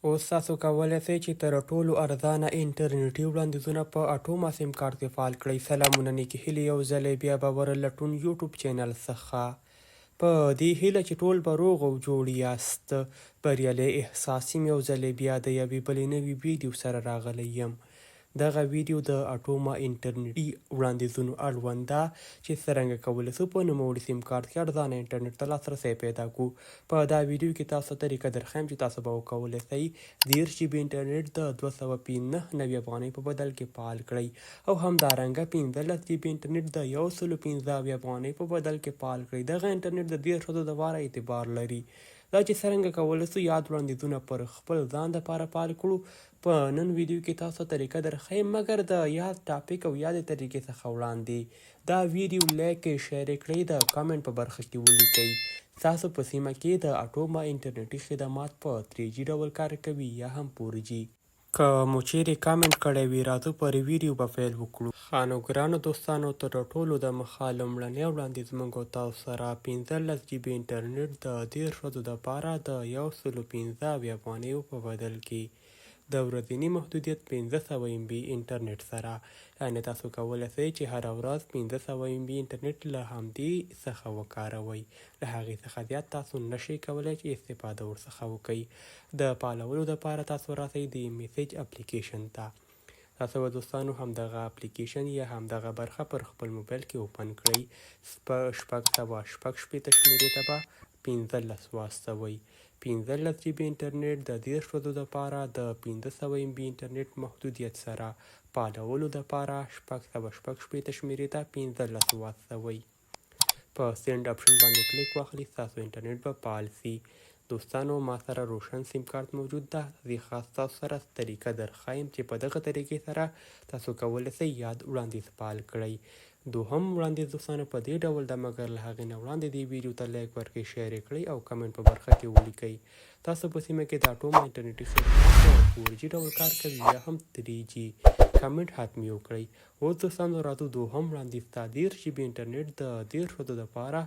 اوس تاسو کولی شئ چې تر ټولو ارزانه انټرنیټي وړاندیزونه په اتوما سیم کارت کې فعال کړئ. سلامونه نیکې هیلې یو ځلې بیا به ورلټون یوټیوب چینل څخه په دې هیله چې ټول به روغ او جوړ یاست. بریالی احساس یم یو ځلې بیا د یوې بلې نوې ویډیو سره راغلی یم. دغه ویډیو د اتوما انټرنیټي وړاندیزونو اړوند ده چې څرنګه کولی شو په نوموړي سیم کارت کې ارزانه انټرنیټ ته لاسرسی پیدا کړو. په دا ویډیو کې تاسو طریقه درښیم چې تاسو به وکولی شئ 10 جی بي انټرنیټ د 295 افغانۍ په بدل کې فعال کړئ او همدارنګه 15 جی بي انټرنیټ د 115 افغانۍ په بدل کې فعال کړئ. دغه انټرنیټ د دې ښځو دپاره اعتبار لري. دا چې څرنګه کولی شو یاد وړاندیزونه پر خپل ځان دپاره فعال کړو. په نن ویډیو کې تاسو طریقه درښیم، مګر د یاد ټاپک او یادې طریقې څخه وړاندې دا ویډیو لایک کړئ، شیر کړئ، د کامنټ په برخه کې ولیکئ تاسو په سیمه کې د اتوما انټرنیټي خدمات په 3G ډول کار کوي یا هم 4G. که مو چیرې کامنټ کړی وي راځو پر ویډیو به پیل وکړو. ښه نو ګرانو دوستانو، تر ټولو د مخه لومړنی وړاندیز موږ تاسو سره 15 جی بي انټرنیټ د 10 ښځو دپاره د 115 افغانیو په بدل کې د ورځني محدودیت 500 MB انټرنیټ سره. یعنې تاسو کولی شئ چې هره ورځ 500 MB انټرنیټ له همدې څخه وکاروئ. له هغې څخه زیات تاسو نشئ کولی چې استفاده ورڅخه وکړئ. د فعالولو دپاره تاسو راسئ د میسیج اپلیکیشن ته. تاسو به دوستانو همدغه اپلیکیشن یا همدغه برخه پر خپل موبایل کې اوپن کړئ. 666 شمیرې ته به 15 واستوئ. 15 جی بي انټرنیټ د 10 ښځو دپاره د 500 MB انټرنیټ محدودیت سره فعالولو دپاره 666 شمیرې ته 15 واستوئ. په سینډ اپشن باندې کلیک واخلئ، ستاسو انټرنیټ به فعال سي. دوستانو ما سره روشن سیم کارت موجود ده. زه خاص تاسو سره طریقه درښایم چې په دغه طریقې سره تاسو کولی شئ یاد وړاندیز فعال کړئ. دوهم وړاندیز دوستانو په دې ډول ده، مګر له هغې نه وړاندې دې ویډیو ته لایک ورکړئ، شیر کړئ او کمنټ په برخه کې ولیکئ تاسو په سیمه کې د اتوما انټرنیټي خدمات په 4G ډول کار کوي یا هم 3G. کمنټ حتمي وکړئ. اوس دوستانو راځو دوهم وړاندیز ته. 10 جی بي انټرنیټ د 10 ښځو دپاره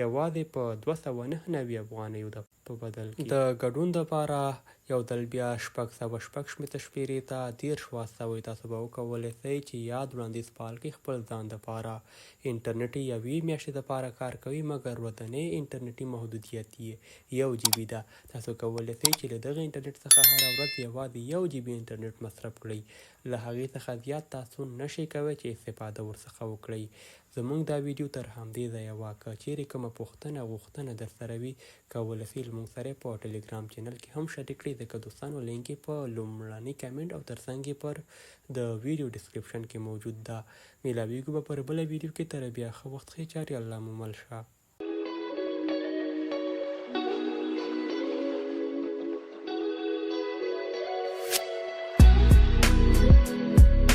یوازې په 299 افغانیو په بدل کې. د ګډون دپاره یو ځل بیا 666 شمیرې ته 10 واستوئ. تاسو به وکولی شئ چې یاد وړاندیز فعال کړئ خپل ځان دپاره. انټرنیټ یوې میاشتې دپاره کار کوي، مګر ورځنی انټرنیټي محدودیت یې 1 جی بي ده. تاسو کولی شئ چې له دغه انټرنیټ څخه هره ورځ یوازې 1 جی بي انټرنیټ مصرف کړئ. له هغې څخه زیات تاسو نشئ کولی چې استفاده ورڅخه وکړئ. زموږ دا ویډیو تر همدې ځایه وه. که چیرې کومه پوښتنه غوښتنه درسره وي کولی شئ له موږ سره په ټلیګرام چینل کې هم شریک کړئ، ځکه دوستانو لینک یې په لومړني کمنټ او ترڅنګ یې پر د ویډیو ډسکرپشن کې موجود ده. میلاویږو به پر بله ویډیو کې. تر بیا ښه وخت ښې چارې. الله مو مل شه.